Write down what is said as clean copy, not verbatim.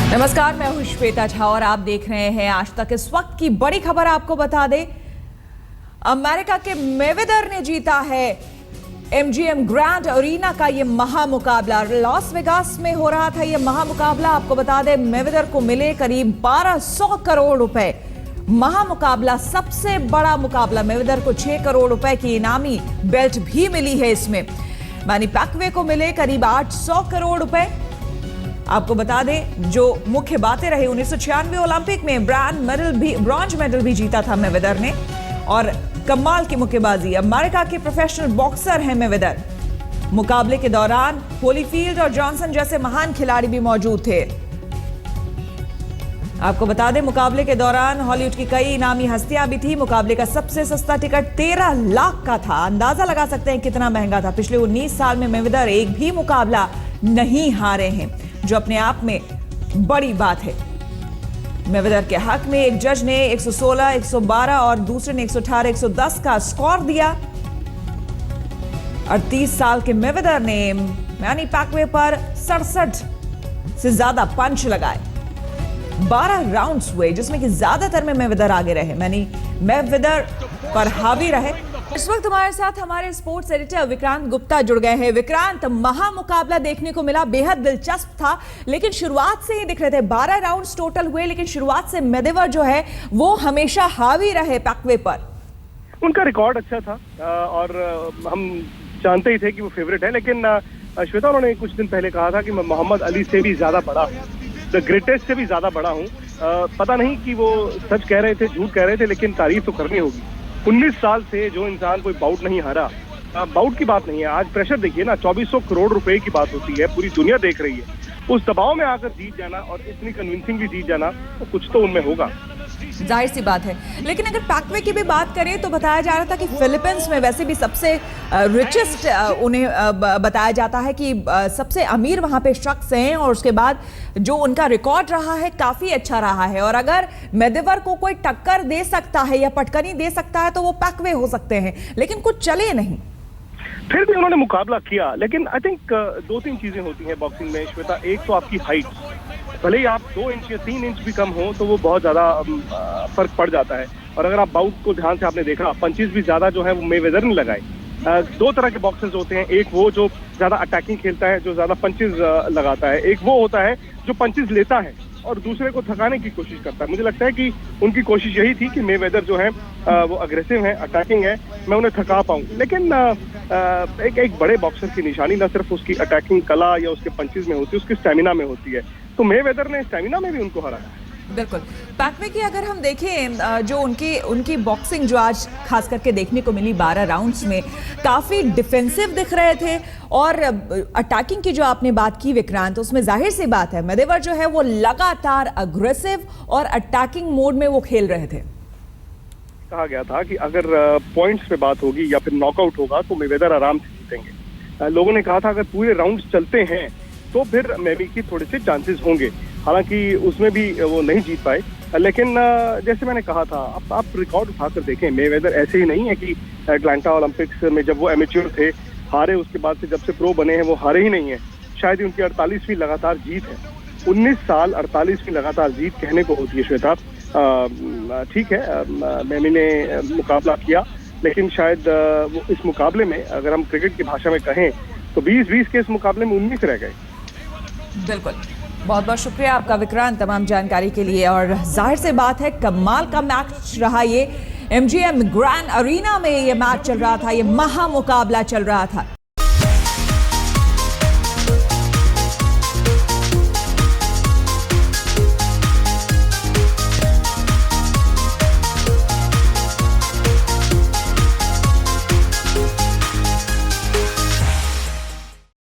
नमस्कार, मैं हूं श्वेता झा और आप देख रहे हैं आज तक। इस वक्त की बड़ी खबर आपको बता दें, अमेरिका के मेवेदर ने जीता है MGM ग्रैंड अरीना का ये महामुकाबला। लॉस वेगास में हो रहा था ये महामुकाबला। आपको बता दें, मेवेदर को मिले करीब 1200 करोड़ रुपए। महामुकाबला, सबसे बड़ा मुकाबला। मेवेदर को 6 करोड़ रुपए की इनामी बेल्ट भी मिली है इसमें। मैनी पैकवे को मिले करीब 800 करोड़ रुपए। आपको बता दें, जो मुख्य बातें रही, 1996 ओलंपिक में ब्रॉन्ज मेडल भी जीता था मेवेदर ने। और कमाल की मुक्केबाजी, अमेरिका के प्रोफेशनल बॉक्सर हैं मेवेदर। मुकाबले के दौरान होलीफील्ड और जॉनसन जैसे महान खिलाड़ी भी मौजूद थे। आपको बता दें, मुकाबले के दौरान हॉलीवुड की कई नामी हस्तियां भी थी। मुकाबले का सबसे सस्ता टिकट 13 लाख का था। अंदाजा लगा सकते हैं कितना महंगा था। पिछले 19 साल में मेवेदर एक भी मुकाबला नहीं हारे हैं, जो अपने आप में बड़ी बात है। मेवेदर के हक में एक जज ने 116, 112 और दूसरे ने 118, 110 का स्कोर दिया। 38 साल के मेवेदर ने मैनी पैकवे पर 67 से ज्यादा पंच लगाए। 12 राउंड्स हुए, जिसमें कि ज्यादातर में मेवेदर आगे रहे। मेवेदर पर हावी रहे। इस वक्त हमारे साथ हमारे स्पोर्ट्स एडिटर विक्रांत गुप्ता जुड़ गए हैं। विक्रांत, महामुकाबला देखने को मिला, बेहद दिलचस्प था, लेकिन शुरुआत से ही दिख रहे थे 12 राउंड्स टोटल हुए, लेकिन शुरुआत से मेवेदर जो है वो हमेशा हावी रहे पैकवे पर। उनका रिकॉर्ड अच्छा था और हम जानते ही थे कि वो फेवरेट है, लेकिन श्वेता, उन्होंने कुछ दिन पहले कहा था कि मैं मोहम्मद अली से भी ज्यादा बड़ा हूँ, द ग्रेटेस्ट से भी ज्यादा बड़ा हूँ। पता नहीं कि वो सच कह रहे थे, झूठ कह रहे थे, लेकिन तारीफ तो करनी होगी। 19 साल से जो इंसान कोई बाउट नहीं हारा, बाउट की बात नहीं है। आज प्रेशर देखिए ना, 2400 करोड़ रुपए की बात होती है, पूरी दुनिया देख रही है। उस दबाव में आकर जीत जाना और इतनी कन्विंसिंग भी जीत जाना, तो कुछ तो उनमें होगा। जाहिर सी बात है। लेकिन अगर पैकवे की भी बात करें तो बताया जा रहा था कि फिलीपींस में वैसे भी सबसे रिचेस्ट उन्हें बताया जाता है कि सबसे अमीर वहां पे शख्स हैं, और उसके बाद जो उनका रिकॉर्ड रहा है काफी अच्छा रहा है। और अगर मेवेदर को कोई टक्कर दे सकता है या पटकनी दे सकता है तो वो पैकवे हो सकते हैं, लेकिन कुछ चले नहीं। फिर भी उन्होंने मुकाबला किया, लेकिन आई थिंक 2-3 चीजें होती हैं बॉक्सिंग में श्वेता। एक तो आपकी हाइट, भले ही आप 2 इंच या 3 इंच भी कम हो तो वो बहुत ज्यादा फर्क पड़ जाता है। और अगर आप बाउट को ध्यान से आपने देखा, पंचेस भी ज्यादा जो है वो मेवेदर ने लगाए। 2 तरह के बॉक्सर्स होते हैं, एक वो जो ज्यादा अटैकिंग खेलता है, जो ज्यादा पंचेस लगाता है। एक वो होता है जो पंचेस लेता है और दूसरे को थकाने की कोशिश करता है। मुझे लगता है कि उनकी कोशिश यही थी कि मेवेदर जो है वो अग्रेसिव है, अटैकिंग है, मैं उन्हें थका पाऊं। लेकिन एक बड़े बॉक्सर की निशानी न सिर्फ उसकी अटैकिंग कला या उसके पंचेस में होती है, उसकी स्टैमिना में होती है। तो मेवेदर ने स्टैमिना में भी उनको हराया। बिल्कुल। पैकवे की अगर हम देखें, जो उनकी बॉक्सिंग जो आज खास करके देखने को मिली 12 राउंड्स में, काफ़ी डिफेंसिव दिख रहे थे। और अटैकिंग की जो आपने बात की विक्रांत, उसमें जाहिर सी बात है मेवेदर जो है वो लगातार अग्रेसिव और अटैकिंग मोड में वो खेल रहे थे। कहा गया था कि अगर पॉइंट्स पे बात होगी या फिर नॉकआउट होगा तो मेवेदर आराम से जीतेंगे। लोगों ने कहा था अगर पूरे राउंड्स चलते हैं तो फिर मेवी की थोड़े से चांसेस होंगे। हालांकि उसमें भी वो नहीं जीत पाए, लेकिन जैसे मैंने कहा था, आप रिकॉर्ड उठाकर देखें, मेवेदर ऐसे ही नहीं है कि अटलांटा ओलंपिक्स में जब वो एमेच्योर थे हारे, उसके बाद से जब से प्रो बने हैं वो हारे ही नहीं है। शायद ही उनकी 48वीं लगातार जीत है। 19 साल 48वीं लगातार जीत कहने को होती है श्वेता। ठीक है, मेमी ने मुकाबला किया, लेकिन शायद वो इस मुकाबले में, अगर हम क्रिकेट की भाषा में कहें तो 20-20 के इस मुकाबले में 19 रह गए। बिल्कुल, बहुत बहुत शुक्रिया आपका विक्रांत तमाम जानकारी के लिए। और जाहिर से बात है, कमाल का मैच रहा ये। MGM ग्रैंड अरीना में ये मैच चल रहा था, ये महामुकाबला चल रहा था।